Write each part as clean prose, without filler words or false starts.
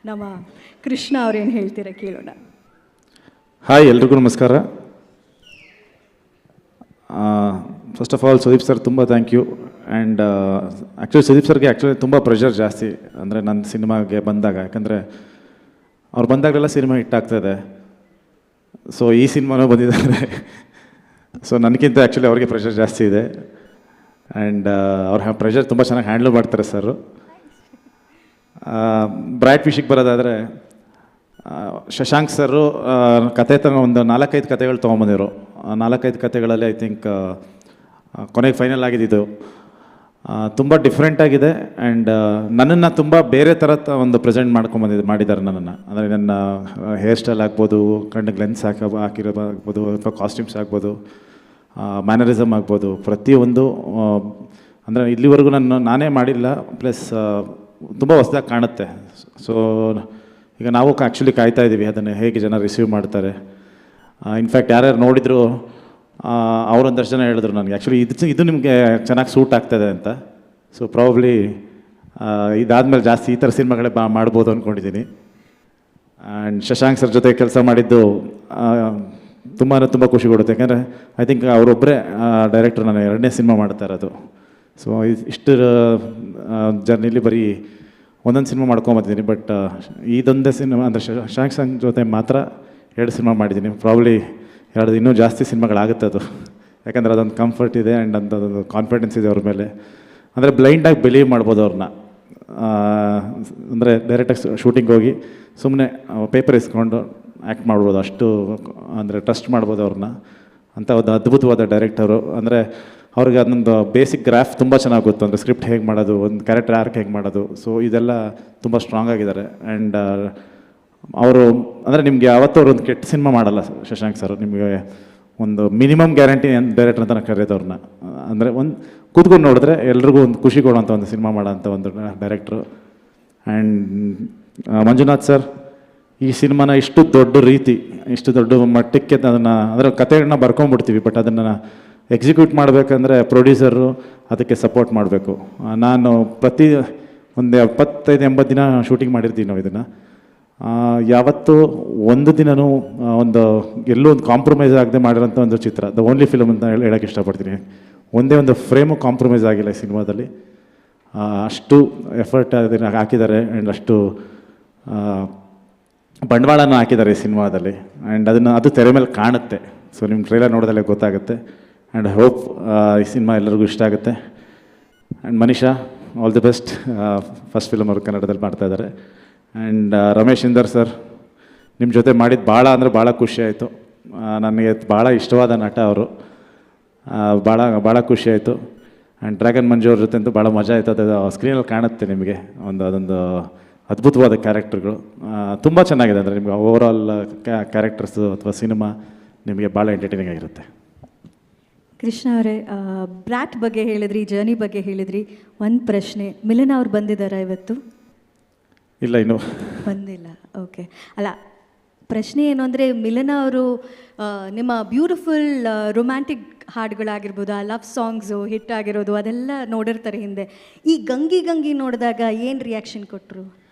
ನಮ್ಮ ಕೃಷ್ಣ ಅವ್ರೇನು ಹೇಳ್ತೀರಾ ಕೇಳೋಣ. ಹಾಯ್, ಎಲ್ರಿಗೂ ನಮಸ್ಕಾರ. First of all Sudeep sir ತುಂಬ thank you. And actually Sudeep ಸರ್ಗೆ ತುಂಬ ಪ್ರೆಷರ್ ಜಾಸ್ತಿ, ಅಂದರೆ ನನ್ನ ಸಿನಿಮಾಗೆ ಬಂದಾಗ. ಯಾಕಂದರೆ ಅವ್ರು ಬಂದಾಗಲೆಲ್ಲ ಸಿನಿಮಾ ಹಿಟ್ ಆಗ್ತಾಯಿದೆ. ಸೊ ಈ ಸಿನಿಮಾನೂ ಬಂದಿದ್ದಾರೆ. ಸೊ ನನಗಿಂತ ಆ್ಯಕ್ಚುಲಿ ಅವ್ರಿಗೆ ಪ್ರೆಷರ್ ಜಾಸ್ತಿ ಇದೆ. ಆ್ಯಂಡ್ ಅವ್ರ ಪ್ರೆಷರ್ ತುಂಬ ಚೆನ್ನಾಗಿ ಹ್ಯಾಂಡ್ಲ್ ಮಾಡ್ತಾರೆ ಸರ್. ಬ್ರೈಟ್ ವಿಷಯಕ್ಕೆ ಬರೋದಾದರೆ, ಶಶಾಂಕ್ ಸರು ಕತೆ ಒಂದು 4-5 ಕತೆಗಳು ತೊಗೊಂಬಂದಿರು. 4-5 ಕತೆಗಳಲ್ಲಿ ಐ ಥಿಂಕ್ ಕೊನೆಗೆ ಫೈನಲ್ ಆಗಿದ್ದು ತುಂಬ ಡಿಫ್ರೆಂಟಾಗಿದೆ. ಆ್ಯಂಡ್ ನನ್ನನ್ನು ತುಂಬ ಬೇರೆ ಥರ ಒಂದು ಪ್ರೆಸೆಂಟ್ ಮಾಡಿದ್ದಾರೆ ನನ್ನನ್ನು. ಅಂದರೆ ನನ್ನ ಹೇರ್ ಸ್ಟೈಲ್ ಆಗ್ಬೋದು, ಕಣ್ಣಿಗೆ ಲೆನ್ಸ್ ಹಾಕಿರೋದಾಗ್ಬೋದು, ಅಥವಾ ಕಾಸ್ಟ್ಯೂಮ್ಸ್ ಆಗ್ಬೋದು, ಮ್ಯಾನರಿಸಮ್ ಆಗ್ಬೋದು, ಪ್ರತಿಯೊಂದು ಅಂದರೆ ಇಲ್ಲಿವರೆಗೂ ನಾನೇ ಮಾಡಿಲ್ಲ. ಪ್ಲಸ್ ತುಂಬ ಹೊಸದಾಗಿ ಕಾಣುತ್ತೆ. ಸೊ ಈಗ ನಾವು ಆ್ಯಕ್ಚುಲಿ ಕಾಯ್ತಾ ಇದ್ದೀವಿ ಅದನ್ನು ಹೇಗೆ ಜನ ರಿಸೀವ್ ಮಾಡ್ತಾರೆ. ಇನ್ಫ್ಯಾಕ್ಟ್ ಯಾರ್ಯಾರು ನೋಡಿದ್ರು ಅವರೊಂದಷ್ಟು ಜನ ಹೇಳಿದ್ರು ನನಗೆ ಆ್ಯಕ್ಚುಲಿ ಇದು ನಿಮಗೆ ಚೆನ್ನಾಗಿ ಸೂಟ್ ಆಗ್ತದೆ ಅಂತ. ಸೊ ಪ್ರಾಬಬ್ಲಿ ಇದಾದಮೇಲೆ ಜಾಸ್ತಿ ಈ ಥರ ಸಿನಿಮಾಗಳೇ ಮಾಡ್ಬೋದು ಅಂದ್ಕೊಂಡಿದ್ದೀನಿ. ಆ್ಯಂಡ್ ಶಶಾಂಕ್ ಸರ್ ಜೊತೆ ಕೆಲಸ ಮಾಡಿದ್ದು ತುಂಬ ಖುಷಿ ಕೊಡುತ್ತೆ. ಯಾಕೆಂದರೆ ಐ ಥಿಂಕ್ ಅವರೊಬ್ಬರೇ ಡೈರೆಕ್ಟ್ರು ನಾನು 2ನೇ ಸಿನಿಮಾ ಮಾಡ್ತಾ ಇರೋದು. ಸೊ ಇಷ್ಟು ಜರ್ನಿಲಿ ಬರೀ ಒಂದೊಂದು ಸಿನಿಮಾ ಮಾಡ್ಕೊಂಬಂದಿದ್ದೀನಿ. ಬಟ್ ಇದೊಂದೇ ಸಿನಿಮಾ ಅಂದರೆ ಶಶಾಂಕ್ ಸರ್ ಜೊತೆ ಮಾತ್ರ 2 ಸಿನಿಮಾ ಮಾಡಿದ್ದೀನಿ. ಪ್ರಾಬ್ಲಿ ಇನ್ನೂ ಜಾಸ್ತಿ ಸಿನಿಮಾಗಳಾಗುತ್ತೆ ಅದು. ಯಾಕಂದರೆ ಅದೊಂದು ಕಂಫರ್ಟ್ ಇದೆ ಆ್ಯಂಡ್ ಅದೊಂದು ಕಾನ್ಫಿಡೆನ್ಸ್ ಇದೆ ಅವ್ರ ಮೇಲೆ. ಅಂದರೆ ಬ್ಲೈಂಡಾಗಿ ಬಿಲೀವ್ ಮಾಡ್ಬೋದು ಅವ್ರನ್ನ. ಅಂದರೆ ಡೈರೆಕ್ಟಾಗಿ ಶೂಟಿಂಗ್ ಹೋಗಿ ಸುಮ್ಮನೆ ಪೇಪರ್ ಇಸ್ಕೊಂಡು ಆ್ಯಕ್ಟ್ ಮಾಡ್ಬೋದು. ಅಷ್ಟು ಅಂದರೆ ಟ್ರಸ್ಟ್ ಮಾಡ್ಬೋದು ಅವ್ರನ್ನ. ಅಂಥ ಒಂದು ಅದ್ಭುತವಾದ ಡೈರೆಕ್ಟರು. ಅಂದರೆ ಅವ್ರಿಗೆ ಅದೊಂದು ಬೇಸಿಕ್ ಗ್ರಾಫ್ ತುಂಬ ಚೆನ್ನಾಗಿ ಗೊತ್ತು. ಅಂದರೆ ಸ್ಕ್ರಿಪ್ಟ್ ಹೇಗೆ ಮಾಡೋದು, ಒಂದು ಕ್ಯಾರೆಕ್ಟರ್ ಆರ್ಕ್ ಹೇಗೆ ಮಾಡೋದು. ಸೊ ಇದೆಲ್ಲ ತುಂಬ ಸ್ಟ್ರಾಂಗ್ ಆಗಿದ್ದಾರೆ. ಆ್ಯಂಡ್ ಅವರು ಅಂದರೆ ನಿಮಗೆ ಯಾವತ್ತೂ ಅವ್ರು ಒಂದು ಕೆಟ್ಟ ಸಿನಿಮಾ ಮಾಡಲ್ಲ ಶಶಾಂಕ್ ಸರ್. ನಿಮಗೆ ಒಂದು ಮಿನಿಮಮ್ ಗ್ಯಾರಂಟಿ ಡೈರೆಕ್ಟರ್ ಅಂತ ಕರೆಯೋದು ಅವ್ರನ್ನ. ಅಂದರೆ ಒಂದು ಕೂತ್ಕೊಂಡು ನೋಡಿದ್ರೆ ಎಲ್ರಿಗೂ ಒಂದು ಖುಷಿ ಕೊಡುವಂಥ ಒಂದು ಸಿನಿಮಾ ಮಾಡೋಂಥ ಒಂದು ಡೈರೆಕ್ಟ್ರು. ಆ್ಯಂಡ್ ಮಂಜುನಾಥ್ ಸರ್ ಈ ಸಿನಿಮಾನ ಇಷ್ಟು ದೊಡ್ಡ ಮಟ್ಟಕ್ಕೆ ಅದನ್ನು ಅಂದರೆ ಕಥೆಗಳನ್ನ ಬರ್ಕೊಂಡ್ಬಿಡ್ತೀವಿ. ಬಟ್ ಅದನ್ನು ಎಕ್ಸಿಕ್ಯೂಟ್ ಮಾಡಬೇಕಂದ್ರೆ ಪ್ರೊಡ್ಯೂಸರು ಅದಕ್ಕೆ ಸಪೋರ್ಟ್ ಮಾಡಬೇಕು. ನಾನು ಒಂದು 75-80 ದಿನ ಶೂಟಿಂಗ್ ಮಾಡಿರ್ತೀವಿ ನಾವು ಇದನ್ನು. ಯಾವತ್ತೂ ಒಂದು ದಿನವೂ ಎಲ್ಲೂ ಒಂದು ಕಾಂಪ್ರಮೈಸ್ ಆಗದೆ ಮಾಡಿರೋಂಥ ಒಂದು ಚಿತ್ರ. ದ ಓನ್ಲಿ ಫಿಲಮ್ ಅಂತ ಹೇಳೋಕ್ಕೆ ಇಷ್ಟಪಡ್ತೀನಿ. ಒಂದೇ ಒಂದು ಫ್ರೇಮು ಕಾಂಪ್ರಮೈಸ್ ಆಗಿಲ್ಲ ಈ ಸಿನಿಮಾದಲ್ಲಿ. ಅಷ್ಟು ಎಫರ್ಟ್ ಅದನ್ನು ಹಾಕಿದ್ದಾರೆ. ಆ್ಯಂಡ್ ಅಷ್ಟು ಬಂಡವಾಳನ ಹಾಕಿದ್ದಾರೆ ಈ ಸಿನಿಮಾದಲ್ಲಿ. ಆ್ಯಂಡ್ ಅದು ತೆರೆ ಮೇಲೆ ಕಾಣುತ್ತೆ. ಸೊ ನಿಮ್ಮ ಟ್ರೈಲರ್ ನೋಡೋದಲ್ಲೇ ಗೊತ್ತಾಗುತ್ತೆ. ಆ್ಯಂಡ್ ಹೋಪ್ ಈ ಸಿನಿಮಾ ಎಲ್ಲರಿಗೂ ಇಷ್ಟ ಆಗುತ್ತೆ. And Manisha, all the best. First film ಅವರು ಕನ್ನಡದಲ್ಲಿ ಮಾಡ್ತಾಯಿದ್ದಾರೆ. ಆ್ಯಂಡ್ ರಮೇಶ್ ಇಂದರ್ ಸರ್, ನಿಮ್ಮ ಜೊತೆ ಮಾಡಿದ್ದು ಭಾಳ ಖುಷಿಯಾಯಿತು. ನನಗೆ ಭಾಳ ಇಷ್ಟವಾದ ನಟ ಅವರು. ಭಾಳ ಖುಷಿಯಾಯಿತು. ಆ್ಯಂಡ್ ಡ್ರ್ಯಾಗನ್ ಮಂಜು ಅವ್ರ ಜೊತೆ ಅಂತೂ ಭಾಳ ಮಜಾ ಆಯಿತು. ಅದು ಸ್ಕ್ರೀನಲ್ಲಿ ಕಾಣುತ್ತೆ ನಿಮಗೆ. ಅದೊಂದು ಅದ್ಭುತವಾದ ಕ್ಯಾರೆಕ್ಟರ್ಗಳು ತುಂಬ ಚೆನ್ನಾಗಿದೆ. ಅಂದರೆ ನಿಮಗೆ ಓವರಾಲ್ ಕ್ಯಾರೆಕ್ಟರ್ಸು ಅಥವಾ ಸಿನಿಮಾ ನಿಮಗೆ ಭಾಳ ಎಂಟರ್ಟೈನಿಂಗ್ ಆಗಿರುತ್ತೆ. ಕೃಷ್ಣ ಅವರೇ, ಬ್ರ್ಯಾಟ್ ಬಗ್ಗೆ ಹೇಳಿದ್ರಿ, ಜರ್ನಿ ಬಗ್ಗೆ ಹೇಳಿದ್ರಿ. ಒಂದು ಪ್ರಶ್ನೆ, ಮಿಲನ ಅವ್ರು ಬಂದಿದ್ದಾರಾ ಇವತ್ತು? ಇಲ್ಲ, ಇನ್ನೂ ಬಂದಿಲ್ಲ. ಓಕೆ. ಅಲ್ಲ, ಪ್ರಶ್ನೆ ಏನು ಅಂದರೆ, ಮಿಲನ ಅವರು ನಿಮ್ಮ ಬ್ಯೂಟಿಫುಲ್ ರೊಮ್ಯಾಂಟಿಕ್ ಹಾಡುಗಳಾಗಿರ್ಬೋದು, ಆ ಲವ್ ಸಾಂಗ್ಸು ಹಿಟ್ ಆಗಿರೋದು ಅದೆಲ್ಲ ನೋಡಿರ್ತಾರೆ ಹಿಂದೆ. ಈ ಗಂಗಿ ನೋಡಿದಾಗ ಏನು ರಿಯಾಕ್ಷನ್ ಕೊಟ್ಟರು?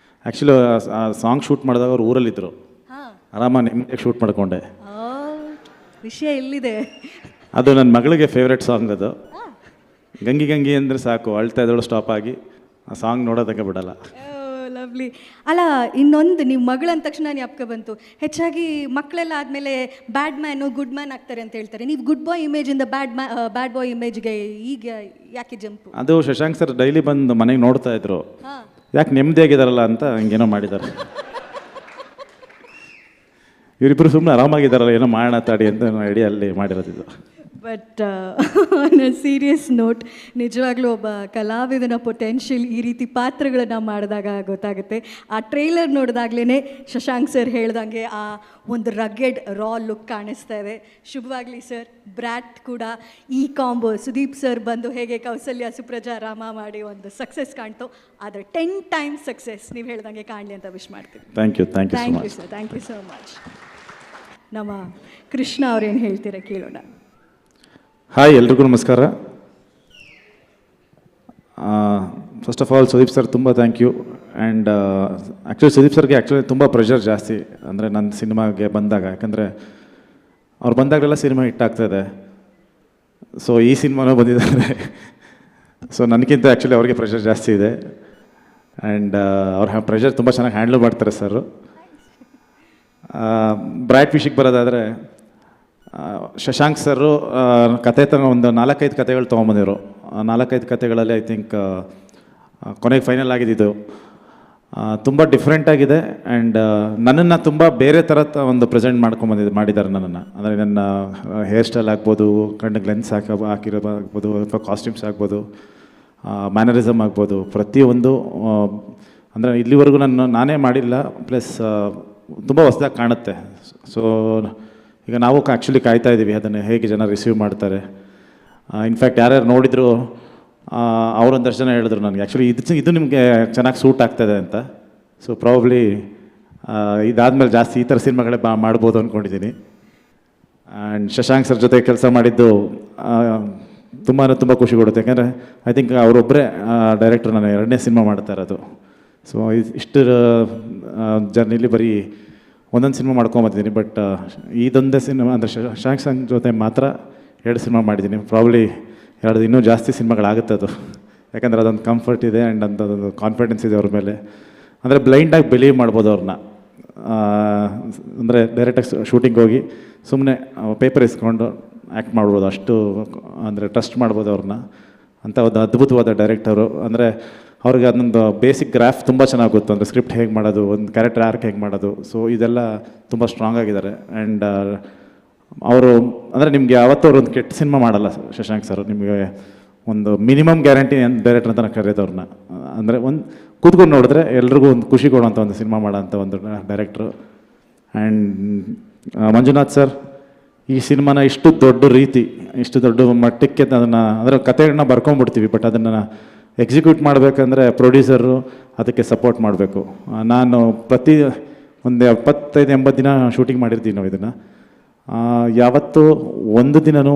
ಆ್ಯಕ್ಚುಲಿ ಆ ಸಾಂಗ್ ಶೂಟ್ ಮಾಡಿದಾಗ ಅವ್ರು ಊರಲ್ಲಿದ್ದರು. ಆರಾಮ ನಿಮಗೆ ಶೂಟ್ ಮಾಡಿಕೊಂಡೆ. ವಿಷಯ ಎಲ್ಲಿದೆ? ಅದು ನನ್ನ ಮಗಳಿಗೆ ಫೇವ್ರೆಟ್ ಸಾಂಗ್ ಅದು. ಗಂಗಿ ಅಂದರೆ ಸಾಕು, ಅಳ್ತಾ ಇದ್ದಳು ಸ್ಟಾಪ್ ಆಗಿ ಆ ಸಾಂಗ್ ನೋಡೋದಕ್ಕೆ ಬಿಡಲ್ಲ. ಲವ್ಲಿ. ಅಲ್ಲ, ಇನ್ನೊಂದು ನೀವು ಮಗಳು ಅಂದ ತಕ್ಷಣ ಜ್ಞಾಪಕ ಬಂತು. ಹೆಚ್ಚಾಗಿ ಮಕ್ಕಳೆಲ್ಲ ಆದಮೇಲೆ ಬ್ಯಾಡ್ ಮ್ಯಾನು ಗುಡ್ ಮ್ಯಾನ್ ಆಗ್ತಾರೆ ಅಂತ ಹೇಳ್ತಾರೆ. ನೀವು ಗುಡ್ ಬಾಯ್ ಇಮೇಜಿಂದ ಬ್ಯಾಡ್ ಬಾಯ್ ಇಮೇಜ್ಗೆ ಈಗ ಯಾಕೆ ಜಂಪು? ಅದು ಶಶಾಂಕ್ ಸರ್ ಡೈಲಿ ಬಂದು ಮನೆಗೆ ನೋಡ್ತಾ ಇದ್ರು. ಯಾಕೆ ನೆಮ್ಮದಿಯಾಗಿದ್ದಾರಲ್ಲ ಅಂತ ಹಂಗೇನೋ ಮಾಡಿದ್ದಾರೆ. ಇವರಿಬ್ಬರು ಸುಮ್ಮನೆ ಆರಾಮಾಗಿದ್ದಾರಲ್ಲ, ಏನೋ ಮಾಡೋಣ ತಾಡಿ ಅಂತ ಐಡಿಯಲ್ಲಿ ಮಾಡಿರೋದಿದ್ದು. But on a serious note, ನಿಜವಾಗ್ಲೂ ಒಬ್ಬ ಕಲಾವಿದನ ಪೊಟೆನ್ಷಿಯಲ್ ಈ ರೀತಿ ಪಾತ್ರಗಳನ್ನು ಮಾಡಿದಾಗ ಗೊತ್ತಾಗುತ್ತೆ. ಆ ಟ್ರೈಲರ್ ನೋಡಿದಾಗಲೇ ಶಶಾಂಕ್ ಸರ್ ಹೇಳ್ದಂಗೆ ಆ ಒಂದು ರಗ್ಗೆಡ್ ರಾ ಲುಕ್ ಕಾಣಿಸ್ತಾ ಇದೆ. ಶುಭವಾಗಲಿ ಸರ್. ಬ್ರ್ಯಾಟ್ ಕೂಡ ಈ ಕಾಂಬೋ ಸುದೀಪ್ ಸರ್ ಬಂದು ಹೇಗೆ ಕೌಸಲ್ಯ ಸುಪ್ರಜಾ ರಾಮ ಮಾಡಿ ಒಂದು ಸಕ್ಸಸ್ ಕಾಣ್ತು, ಆದರೆ 10 times ಸಕ್ಸಸ್ ನೀವು ಹೇಳ್ದಂಗೆ ಕಾಣಲಿ ಅಂತ ವಿಶ್ ಮಾಡ್ತೀನಿ. Thank you sir. Thank you so much. ನಮ್ಮ ಕೃಷ್ಣ ಅವ್ರೇನು ಹೇಳ್ತೀರಾ ಕೇಳೋಣ. ಹಾಯ್, ಎಲ್ರಿಗೂ ನಮಸ್ಕಾರ. First of all Sudeep sir ತುಂಬ thank you. And actually Sudeep ಸರ್ಗೆ ಆ್ಯಕ್ಚುಲಿ ತುಂಬ ಪ್ರೆಷರ್ ಜಾಸ್ತಿ ಅಂದರೆ ನನ್ನ ಸಿನಿಮಾಗೆ ಬಂದಾಗ, ಯಾಕಂದರೆ ಅವ್ರು ಬಂದಾಗಲೆಲ್ಲ ಸಿನಿಮಾ ಹಿಟ್ ಆಗ್ತಾಯಿದೆ. ಸೊ ಈ ಸಿನಿಮಾನೂ ಬಂದಿದ್ದಾರೆ. ಸೊ ನನಗಿಂತ ಆ್ಯಕ್ಚುಲಿ ಅವ್ರಿಗೆ ಪ್ರೆಷರ್ ಜಾಸ್ತಿ ಇದೆ. ಆ್ಯಂಡ್ ಅವ್ರ ಪ್ರೆಷರ್ ತುಂಬ ಚೆನ್ನಾಗಿ ಹ್ಯಾಂಡ್ಲ್ ಮಾಡ್ತಾರೆ ಸರ್. ಬ್ರೈಟ್ ಫಿಶಿಗೆ ಬರೋದಾದರೆ, ಶಶಾಂಕ್ ಸರು ಕತೆ ಒಂದು 4-5 ಕತೆಗಳು ತೊಗೊಂಬಂದಿರು. 4-5 ಕತೆಗಳಲ್ಲಿ ಐ ಥಿಂಕ್ ಕೊನೆಗೆ ಫೈನಲ್ ಆಗಿದ್ದು ತುಂಬ ಡಿಫ್ರೆಂಟಾಗಿದೆ. ಆ್ಯಂಡ್ ನನ್ನನ್ನು ತುಂಬ ಬೇರೆ ಥರ ಒಂದು ಪ್ರೆಸೆಂಟ್ ಮಾಡಿದ್ದಾರೆ ನನ್ನನ್ನು. ಅಂದರೆ ನನ್ನ ಹೇರ್ ಸ್ಟೈಲ್ ಆಗ್ಬೋದು, ಕಣ್ಣಿಗೆ ಲೆನ್ಸ್ ಹಾಕಿರೋದಾಗ್ಬೋದು, ಅಥವಾ ಕಾಸ್ಟ್ಯೂಮ್ಸ್ ಆಗ್ಬೋದು, ಮ್ಯಾನರಿಸಮ್ ಆಗ್ಬೋದು, ಪ್ರತಿಯೊಂದು ಅಂದರೆ ಇಲ್ಲಿವರೆಗೂ ನಾನೇ ಮಾಡಿಲ್ಲ. ಪ್ಲಸ್ ತುಂಬ ಹೊಸದಾಗಿ ಕಾಣುತ್ತೆ. ಸೊ ಈಗ ನಾವು ಆ್ಯಕ್ಚುಲಿ ಕಾಯ್ತಾ ಇದ್ದೀವಿ ಅದನ್ನು ಹೇಗೆ ಜನ ರಿಸೀವ್ ಮಾಡ್ತಾರೆ. ಇನ್ಫ್ಯಾಕ್ಟ್ ಯಾರ್ಯಾರು ನೋಡಿದ್ರು ಅವರೊಂದಷ್ಟು ಜನ ಹೇಳಿದ್ರು ನನಗೆ ಆ್ಯಕ್ಚುಲಿ ಇದು ನಿಮಗೆ ಚೆನ್ನಾಗಿ ಸೂಟ್ ಆಗ್ತದೆ ಅಂತ. ಸೊ ಪ್ರಾಬಬ್ಲಿ ಇದಾದಮೇಲೆ ಜಾಸ್ತಿ ಈ ಥರ ಸಿನಿಮಾಗಳೇ ಮಾಡ್ಬೋದು ಅಂದ್ಕೊಂಡಿದ್ದೀನಿ. ಆ್ಯಂಡ್ ಶಶಾಂಕ್ ಸರ್ ಜೊತೆ ಕೆಲಸ ಮಾಡಿದ್ದು ತುಂಬ ಖುಷಿ ಕೊಡುತ್ತೆ. ಯಾಕೆಂದರೆ ಐ ಥಿಂಕ್ ಅವರೊಬ್ಬರೇ ಡೈರೆಕ್ಟ್ರು ನಾನು 2ನೇ ಸಿನಿಮಾ ಮಾಡ್ತಾ ಇರೋದು. ಸೊ ಇಷ್ಟು ಜರ್ನಿಲಿ ಬರೀ ಒಂದೊಂದು ಸಿನಿಮಾ ಮಾಡ್ಕೊಂಬಂದಿದ್ದೀನಿ. ಬಟ್ ಇದೊಂದೇ ಸಿನಿಮಾ ಅಂದರೆ ಶಶಾಂಕ್ ಸರ್ ಜೊತೆ ಮಾತ್ರ 2 ಸಿನಿಮಾ ಮಾಡಿದ್ದೀನಿ. ಪ್ರಾಬ್ಲಿ ಇನ್ನೂ ಜಾಸ್ತಿ ಸಿನಿಮಾಗಳಾಗುತ್ತೆ ಅದು. ಯಾಕಂದರೆ ಅದೊಂದು ಕಂಫರ್ಟ್ ಇದೆ ಆ್ಯಂಡ್ ಅದೊಂದು ಕಾನ್ಫಿಡೆನ್ಸ್ ಇದೆ ಅವ್ರ ಮೇಲೆ. ಅಂದರೆ ಬ್ಲೈಂಡಾಗಿ ಬಿಲೀವ್ ಮಾಡ್ಬೋದು ಅವ್ರನ್ನ. ಅಂದರೆ ಡೈರೆಕ್ಟಾಗಿ ಶೂಟಿಂಗ್ ಹೋಗಿ ಸುಮ್ಮನೆ ಪೇಪರ್ ಇಸ್ಕೊಂಡು ಆ್ಯಕ್ಟ್ ಮಾಡ್ಬೋದು. ಅಷ್ಟು ಅಂದರೆ ಟ್ರಸ್ಟ್ ಮಾಡ್ಬೋದು ಅವ್ರನ್ನ. ಅಂತ ಒಂದು ಅದ್ಭುತವಾದ ಡೈರೆಕ್ಟರು. ಅಂದರೆ ಅವ್ರಿಗೆ ಅದೊಂದು ಬೇಸಿಕ್ ಗ್ರಾಫ್ ತುಂಬ ಚೆನ್ನಾಗಿ ಗೊತ್ತು. ಅಂದರೆ ಸ್ಕ್ರಿಪ್ಟ್ ಹೇಗೆ ಮಾಡೋದು, ಒಂದು ಕ್ಯಾರೆಕ್ಟರ್ ಆರ್ಕ್ ಹೇಗೆ ಮಾಡೋದು. ಸೊ ಇದೆಲ್ಲ ತುಂಬ ಸ್ಟ್ರಾಂಗ್ ಆಗಿದ್ದಾರೆ. ಆ್ಯಂಡ್ ಅವರು ಅಂದರೆ ನಿಮಗೆ ಯಾವತ್ತೂ ಅವ್ರು ಒಂದು ಕೆಟ್ಟ ಸಿನಿಮಾ ಮಾಡಲ್ಲ ಶಶಾಂಕ್ ಸರ್. ನಿಮಗೆ ಒಂದು ಮಿನಿಮಮ್ ಗ್ಯಾರಂಟಿ ಡೈರೆಕ್ಟರ್ ಅಂತ ಕರೆಯೋದು ಅವ್ರನ್ನ. ಅಂದರೆ ಒಂದು ಕೂತ್ಕೊಂಡು ನೋಡಿದ್ರೆ ಎಲ್ರಿಗೂ ಒಂದು ಖುಷಿ ಕೊಡುವಂಥ ಒಂದು ಸಿನಿಮಾ ಮಾಡೋಂಥ ಒಂದು ಡೈರೆಕ್ಟ್ರು. ಆ್ಯಂಡ್ ಮಂಜುನಾಥ್ ಸರ್ ಈ ಸಿನಿಮಾನ ಇಷ್ಟು ದೊಡ್ಡ ಮಟ್ಟಕ್ಕೆ ಅದನ್ನು ಅಂದರೆ ಕತೆಗಳನ್ನ ಬರ್ಕೊಂಡ್ಬಿಡ್ತೀವಿ. ಬಟ್ ಅದನ್ನು ಎಕ್ಸಿಕ್ಯೂಟ್ ಮಾಡಬೇಕಂದ್ರೆ ಪ್ರೊಡ್ಯೂಸರು ಅದಕ್ಕೆ ಸಪೋರ್ಟ್ ಮಾಡಬೇಕು. ನಾನು ಒಂದು 75-80 ದಿನ ಶೂಟಿಂಗ್ ಮಾಡಿರ್ತೀವಿ ನಾವು ಇದನ್ನು. ಯಾವತ್ತೂ ಒಂದು ದಿನವೂ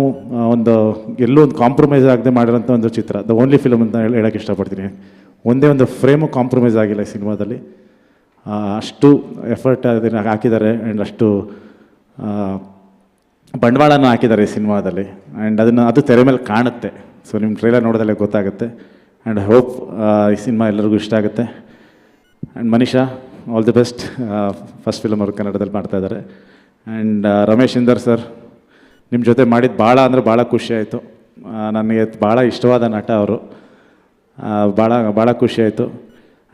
ಎಲ್ಲೂ ಒಂದು ಕಾಂಪ್ರಮೈಸ್ ಆಗದೆ ಮಾಡಿರೋಂಥ ಒಂದು ಚಿತ್ರ. ದ ಓನ್ಲಿ ಫಿಲಮ್ ಅಂತ ಹೇಳೋಕ್ಕೆ ಇಷ್ಟಪಡ್ತೀನಿ. ಒಂದೇ ಒಂದು ಫ್ರೇಮು ಕಾಂಪ್ರಮೈಸ್ ಆಗಿಲ್ಲ ಈ ಸಿನಿಮಾದಲ್ಲಿ. ಅಷ್ಟು ಎಫರ್ಟ್ ಅದನ್ನು ಹಾಕಿದ್ದಾರೆ. ಆ್ಯಂಡ್ ಅಷ್ಟು ಬಂಡವಾಳನ ಹಾಕಿದ್ದಾರೆ ಈ ಸಿನಿಮಾದಲ್ಲಿ. ಆ್ಯಂಡ್ ಅದು ತೆರೆ ಮೇಲೆ ಕಾಣುತ್ತೆ. ಸೊ ನಿಮ್ಮ ಟ್ರೈಲರ್ ನೋಡೋದಲ್ಲೇ ಗೊತ್ತಾಗುತ್ತೆ. ಆ್ಯಂಡ್ ಹೋಪ್ ಈ ಸಿನಿಮಾ ಎಲ್ಲರಿಗೂ ಇಷ್ಟ ಆಗುತ್ತೆ. And Manisha, all the best. First film ಅವರು ಕನ್ನಡದಲ್ಲಿ ಮಾಡ್ತಾಯಿದ್ದಾರೆ. ಆ್ಯಂಡ್ ರಮೇಶ್ ಇಂದರ್ ಸರ್, ನಿಮ್ಮ ಜೊತೆ ಮಾಡಿದ್ದು ಭಾಳ ಖುಷಿ ಆಯಿತು. ನನಗೆ ಭಾಳ ಇಷ್ಟವಾದ ನಟ ಅವರು. ಭಾಳ ಖುಷಿ ಆಯಿತು.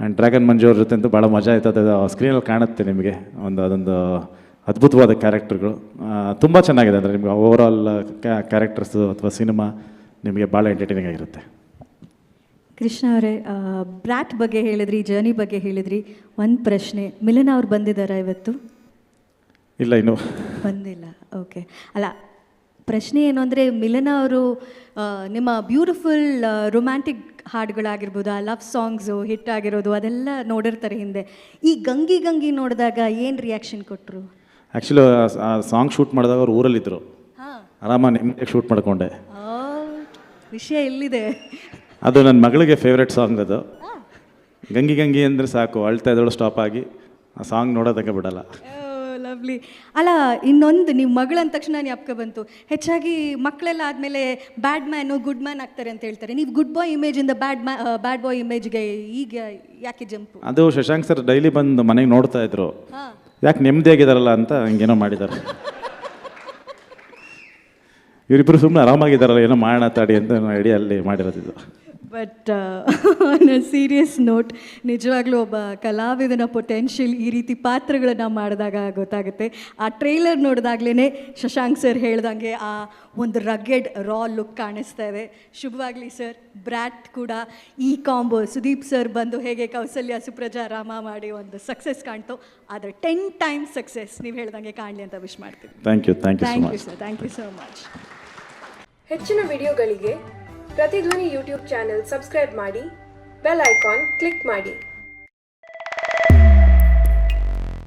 ಆ್ಯಂಡ್ ಡ್ರ್ಯಾಗನ್ ಮಂಜು ಅವ್ರ ಜೊತೆ ಅಂತೂ ಭಾಳ ಮಜಾ ಆಯಿತು. ಅದು ಸ್ಕ್ರೀನಲ್ಲಿ ಕಾಣುತ್ತೆ ನಿಮಗೆ. ಅದೊಂದು ಅದ್ಭುತವಾದ ಕ್ಯಾರೆಕ್ಟರ್ಗಳು ತುಂಬ ಚೆನ್ನಾಗಿದೆ. ಅಂದರೆ ನಿಮಗೆ ಓವರಾಲ್ ಕ್ಯಾರೆಕ್ಟರ್ಸು ಅಥವಾ ಸಿನಿಮಾ ನಿಮಗೆ ಭಾಳ ಎಂಟರ್ಟೈನಿಂಗ್ ಆಗಿರುತ್ತೆ. ಕೃಷ್ಣ ಅವರೇ, ಬ್ರ್ಯಾಟ್ ಬಗ್ಗೆ ಹೇಳಿದ್ರಿ, ಜರ್ನಿ ಬಗ್ಗೆ ಹೇಳಿದ್ರಿ. ಒಂದು ಪ್ರಶ್ನೆ, ಮಿಲನ ಅವ್ರು ಬಂದಿದ್ದಾರಾ ಇವತ್ತು? ಇಲ್ಲ, ಇನ್ನೂ ಬಂದಿಲ್ಲ. ಓಕೆ. ಅಲ್ಲ, ಪ್ರಶ್ನೆ ಏನು ಅಂದರೆ, ಮಿಲನ ಅವರು ನಿಮ್ಮ ಬ್ಯೂಟಿಫುಲ್ ರೊಮ್ಯಾಂಟಿಕ್ ಹಾಡುಗಳಾಗಿರ್ಬೋದು, ಆ ಲವ್ ಸಾಂಗ್ಸು ಹಿಟ್ ಆಗಿರೋದು ಅದೆಲ್ಲ ನೋಡಿರ್ತಾರೆ ಹಿಂದೆ. ಈ ಗಂಗಿ ನೋಡಿದಾಗ ಏನು ರಿಯಾಕ್ಷನ್ ಕೊಟ್ಟರು? ಆ್ಯಕ್ಚುಲಿ ಆ ಸಾಂಗ್ ಶೂಟ್ ಮಾಡಿದಾಗ ಅವ್ರು ಊರಲ್ಲಿದ್ದರು. ಆರಾಮ ನಿಮಗೆ ಶೂಟ್ ಮಾಡಿಕೊಂಡೆ. ವಿಷಯ ಎಲ್ಲಿದೆ? ಅದು ನನ್ನ ಮಗಳಿಗೆ ಫೇವ್ರೆಟ್ ಸಾಂಗ್ ಅದು. ಗಂಗಿ ಅಂದರೆ ಸಾಕು, ಅಳ್ತಾ ಇದ್ದಳು ಸ್ಟಾಪ್ ಆಗಿ ಆ ಸಾಂಗ್ ನೋಡೋದಕ್ಕೆ ಬಿಡಲ್ಲ. ಲವ್ಲಿ. ಅಲ್ಲ, ಇನ್ನೊಂದು, ನೀವು ಮಗಳು ಅಂದ ತಕ್ಷಣ ಜ್ಞಾಪಕ ಬಂತು. ಹೆಚ್ಚಾಗಿ ಮಕ್ಕಳೆಲ್ಲ ಆದಮೇಲೆ ಬ್ಯಾಡ್ ಮ್ಯಾನು ಗುಡ್ ಮ್ಯಾನ್ ಆಗ್ತಾರೆ ಅಂತ ಹೇಳ್ತಾರೆ. ನೀವು ಗುಡ್ ಬಾಯ್ ಇಮೇಜಿಂದ ಬ್ಯಾಡ್ ಬಾಯ್ ಇಮೇಜ್ಗೆ ಈಗ ಯಾಕೆ ಜಂಪು? ಅದು ಶಶಾಂಕ್ ಸರ್ ಡೈಲಿ ಬಂದು ಮನೆಗೆ ನೋಡ್ತಾ ಇದ್ರು. ಯಾಕೆ ನೆಮ್ಮದಿಯಾಗಿದ್ದಾರಲ್ಲ ಅಂತ ಹಂಗೇನೋ ಮಾಡಿದ್ದಾರೆ. ಇವರಿಬ್ಬರು ಸುಮ್ಮನೆ ಆರಾಮಾಗಿದ್ದಾರಲ್ಲ, ಏನೋ ಮಾಡೋಣ ತಾಡಿ ಅಂತ ಐಡಿಯಲ್ಲಿ ಮಾಡಿರೋದಿದ್ದು. But on a serious note, ನಿಜವಾಗ್ಲೂ ಒಬ್ಬ ಕಲಾವಿದನ ಪೊಟೆನ್ಷಿಯಲ್ ಈ ರೀತಿ ಪಾತ್ರಗಳನ್ನು ಮಾಡಿದಾಗ ಗೊತ್ತಾಗುತ್ತೆ. ಆ ಟ್ರೈಲರ್ ನೋಡಿದಾಗ್ಲೇ ಶಶಾಂಕ್ ಸರ್ ಹೇಳ್ದಂಗೆ ಆ ಒಂದು ರಗ್ಗೆಡ್ ರಾ ಲುಕ್ ಕಾಣಿಸ್ತಾ ಇದೆ. ಶುಭವಾಗಲಿ ಸರ್. ಬ್ರ್ಯಾಟ್ ಕೂಡ ಈ ಕಾಂಬೋ ಸುದೀಪ್ ಸರ್ ಬಂದು ಹೇಗೆ ಕೌಸಲ್ಯ ಸುಪ್ರಜಾ ರಾಮ ಮಾಡಿ ಒಂದು ಸಕ್ಸಸ್ ಕಾಣ್ತು, ಆದರೆ 10 times ಸಕ್ಸಸ್ ನೀವು ಹೇಳ್ದಂಗೆ ಕಾಣಲಿ ಅಂತ ವಿಶ್ ಮಾಡ್ತೀನಿ. Thank you sir. Thank you so much. ಹೆಚ್ಚಿನ ವಿಡಿಯೋಗಳಿಗೆ ಪ್ರತಿಧ್ವನಿ ಯೂಟ್ಯೂಬ್ ಚಾನೆಲ್ ಸಬ್ಸ್ಕ್ರೈಬ್ ಮಾಡಿ, ಬೆಲ್ ಐಕಾನ್ ಕ್ಲಿಕ್ ಮಾಡಿ.